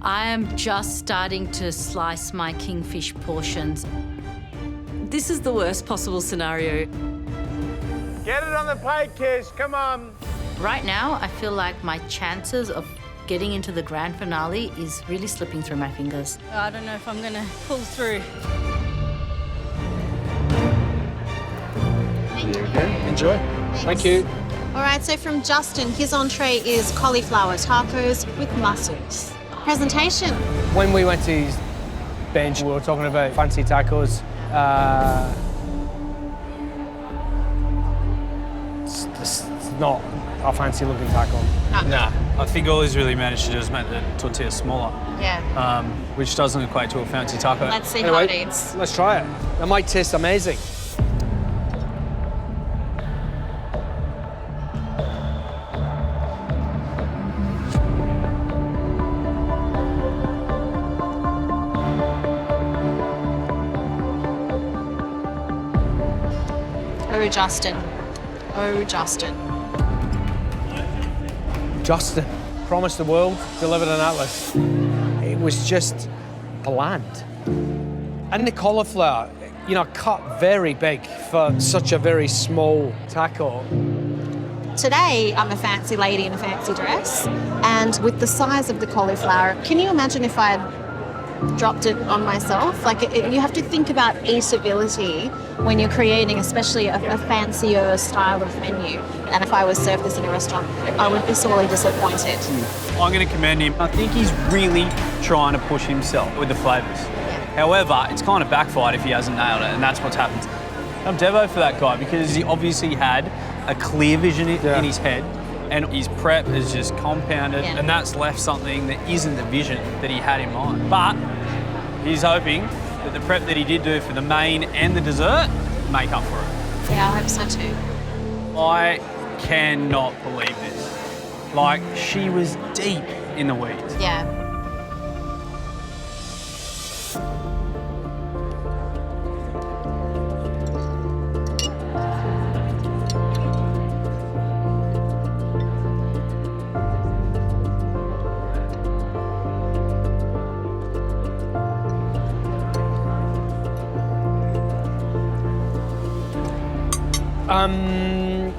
I am just starting to slice my kingfish portions. This is the worst possible scenario. Get it on the plate, Kish, come on. Right now, I feel like my chances of getting into the grand finale is really slipping through my fingers. I don't know if I'm gonna pull through. Okay, enjoy. Thank you. All right, so from Justin, his entree is cauliflower tacos with mussels. Presentation. When we went to his bench, we were talking about fancy tacos. It's not a fancy looking taco. Nah, I think all he's really managed to do is make the tortilla smaller. Yeah. Which doesn't equate to a fancy taco. Let's see how it eats. Let's try it. That might taste amazing. Oh, Justin. Oh, Justin. Justin promised the world, delivered an atlas. It was just bland. And the cauliflower, you know, cut very big for such a very small taco. Today, I'm a fancy lady in a fancy dress, and with the size of the cauliflower, can you imagine if I had dropped it on myself? Like, you have to think about eatability when you're creating, especially a fancier style of menu. And if I was served this in a restaurant, I would be sorely disappointed. I'm going to commend him. I think he's really trying to push himself with the flavours. However, it's kind of backfired if he hasn't nailed it, and that's what's happened. I'm Devo for that guy because he obviously had a clear vision in his head, and his prep is just compounded, and that's left something that isn't the vision that he had in mind. But he's hoping that the prep that he did do for the main and the dessert make up for it. Yeah, I hope so too. I cannot believe this. Like, she was deep in the weeds. Yeah.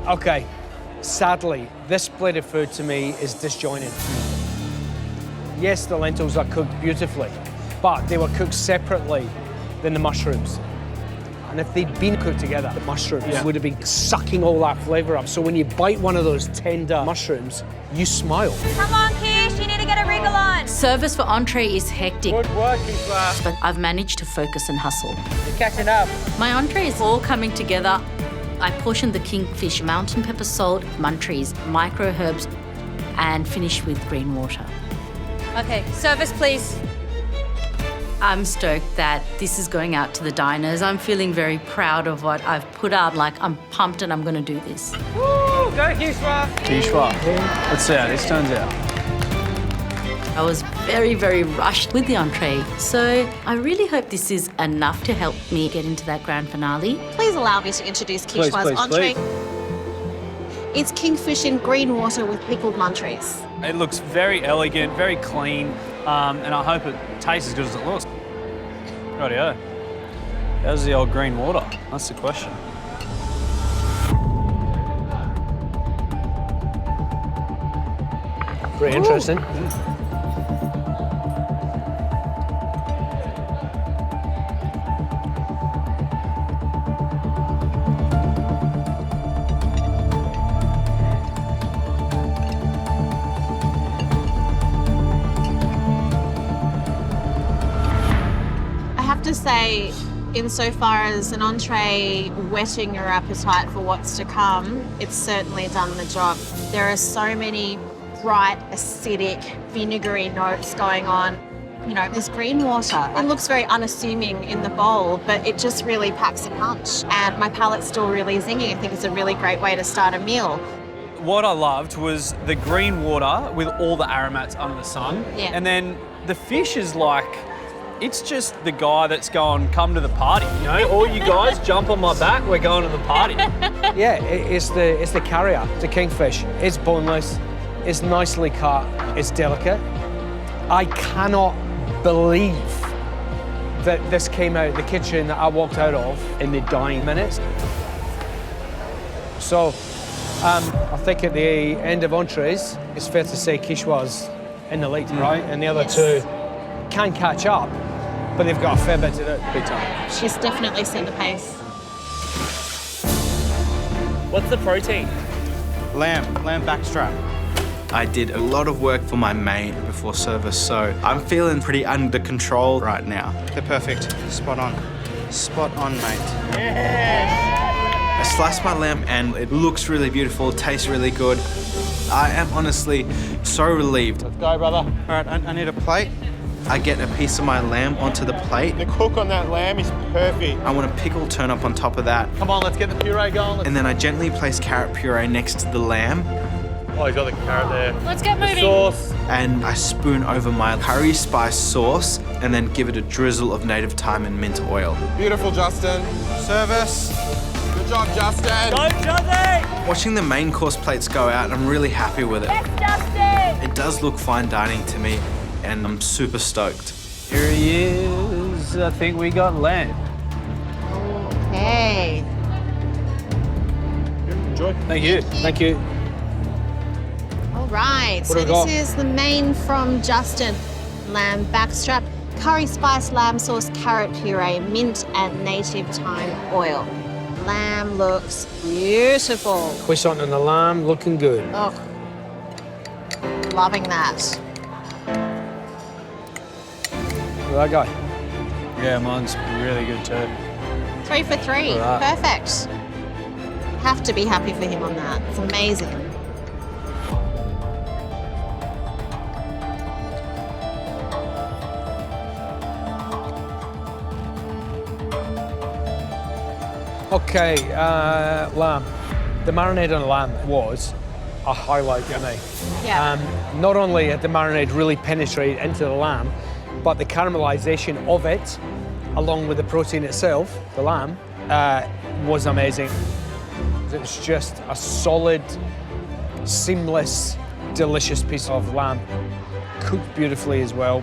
Okay. Sadly, this plate of food to me is disjointed. Yes, the lentils are cooked beautifully, but they were cooked separately than the mushrooms. And if they'd been cooked together, the mushrooms would have been sucking all that flavour up. So when you bite one of those tender mushrooms, you smile. Come on, Kish, you need to get a wriggle on. Service for entree is hectic, Good work, Kishwar. but I've managed to focus and hustle. You're catching up. My entree is all coming together. I portioned the kingfish, mountain pepper salt, munchies, micro herbs, and finished with green water. Okay, service, please. I'm stoked that this is going out to the diners. I'm feeling very proud of what I've put out. Like, I'm pumped and I'm going to do this. Woo! Go, Kishwar. Kishwar. Let's see how this turns out. I was very, very rushed with the entree. So I really hope this is enough to help me get into that grand finale. Please allow me to introduce Kishwar's entree. It's kingfish in green water with pickled munchies. It looks very elegant, very clean, and I hope it tastes as good as it looks. Rightio. How's the old green water? That's the question. Very interesting. To say, insofar as an entree whetting your appetite for what's to come, it's certainly done the job. There are so many bright, acidic, vinegary notes going on. You know, there's green water. It looks very unassuming in the bowl, but it just really packs a punch. And my palate's still really zingy. I think it's a really great way to start a meal. What I loved was the green water with all the aromats under the sun. Yeah. And then the fish is like, it's just the guy that's going, come to the party, you know? All you guys jump on my back, we're going to the party. Yeah, it's the carrier, the kingfish. It's boneless, it's nicely cut, it's delicate. I cannot believe that this came out of the kitchen that I walked out of in the dying minutes. So, I think at the end of entrees, it's fair to say Kishwar's in the lead, right? And the other two can catch up, but they've got a fair bit to do. Big time. She's definitely set the pace. What's the protein? Lamb backstrap. I did a lot of work for my main before service, so I'm feeling pretty under control right now. They're perfect. Spot on. Spot on, mate. I sliced my lamb and it looks really beautiful, it tastes really good. I am honestly so relieved. Let's go, brother. All right, I need a plate. I get a piece of my lamb onto the plate. The cook on that lamb is perfect. I want a pickle turnip on top of that. Come on, let's get the puree going. And then I gently place carrot puree next to the lamb. Oh, he's got the carrot there. Let's get moving. Sauce. And I spoon over my curry spice sauce and then give it a drizzle of native thyme and mint oil. Beautiful, Justin. Service. Good job, Justin. Go, Johnny! Watching the main course plates go out, I'm really happy with it. Yes, Justin! It does look fine dining to me, and I'm super stoked. Here he is. I think we got lamb. Okay. Enjoy. Thank you. Thank you. All right, What so do we got? this is the main from Justin. Lamb backstrap, curry spice lamb sauce, carrot puree, mint and native thyme oil. Lamb looks beautiful. Croissant on the lamb, looking good. Oh, loving that. That guy. Yeah, mine's really good too. 3 for 3, All right. perfect. Have to be happy for him on that. It's amazing. Okay, lamb. The marinade on lamb was a highlight for me. Yeah. Not only had the marinade really penetrated into the lamb, but the caramelization of it, along with the protein itself, the lamb, was amazing. It was just a solid, seamless, delicious piece of lamb. Cooked beautifully as well,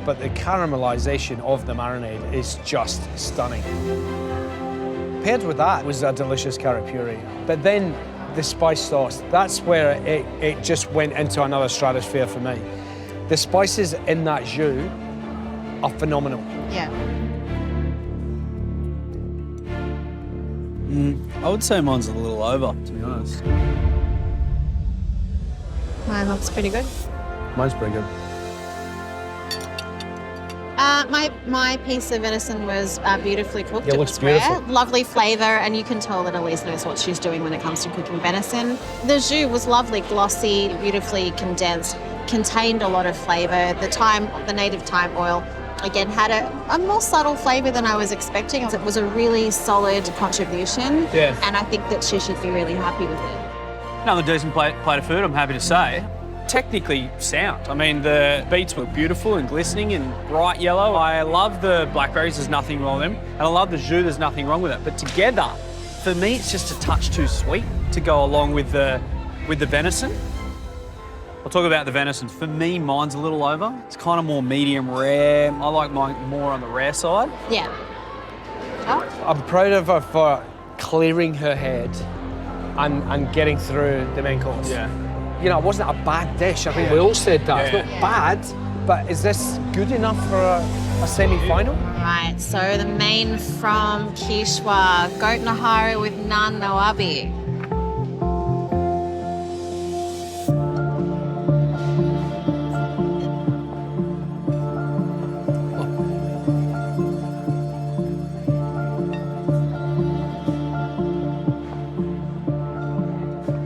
but the caramelization of the marinade is just stunning. Paired with that was a delicious carrot puree. But then the spice sauce, that's where it just went into another stratosphere for me. The spices in that jus are phenomenal. Yeah. I would say mine's a little over, to be honest. Mine looks pretty good. Mine's pretty good. My piece of venison was beautifully cooked. Yeah, it It looks was rare. beautiful. Lovely flavour, and you can tell that Elise knows what she's doing when it comes to cooking venison. The jus was lovely, glossy, beautifully condensed, contained a lot of flavour. The native thyme oil, again, had a more subtle flavour than I was expecting. It was a really solid contribution, Yeah. and I think that she should be really happy with it. Another decent plate of food, I'm happy to say. Technically sound. I mean, the beets were beautiful and glistening and bright yellow. I love the blackberries, there's nothing wrong with them. And I love the jus, there's nothing wrong with it. But together, for me, it's just a touch too sweet to go along with the venison. I'll talk about the venison. For me, mine's a little over. It's kind of more medium rare. I like mine more on the rare side. Yeah. Oh, I'm proud of her for clearing her head and getting through the main course. Yeah. You know, it wasn't a bad dish. I think we all said that. Yeah. It's not bad, but is this good enough for a semi-final? right, so the main from Kishwar, goat nihari with naan nawabi.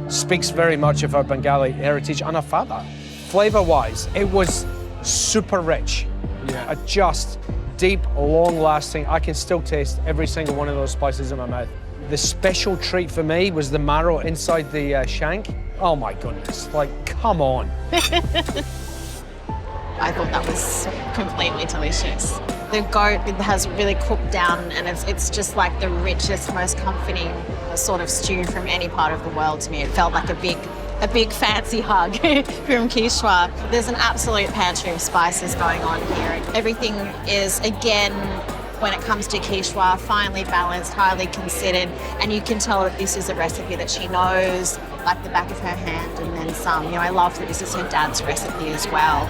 Speaks very much of our Bengali heritage and our father. Flavor-wise, it was super rich. Yeah. Just deep, long-lasting. I can still taste every single one of those spices in my mouth. The special treat for me was the marrow inside the shank. Oh my goodness, like, come on. I thought that was completely delicious. The goat has really cooked down, and it's just like the richest, most comforting sort of stew from any part of the world to me. It felt like a big a big fancy hug from Kishwar. There's an absolute pantry of spices going on here. Everything is, again, when it comes to Kishwar, finely balanced, highly considered, and you can tell that this is a recipe that she knows like the back of her hand and then some. You know, I love that this is her dad's recipe as well.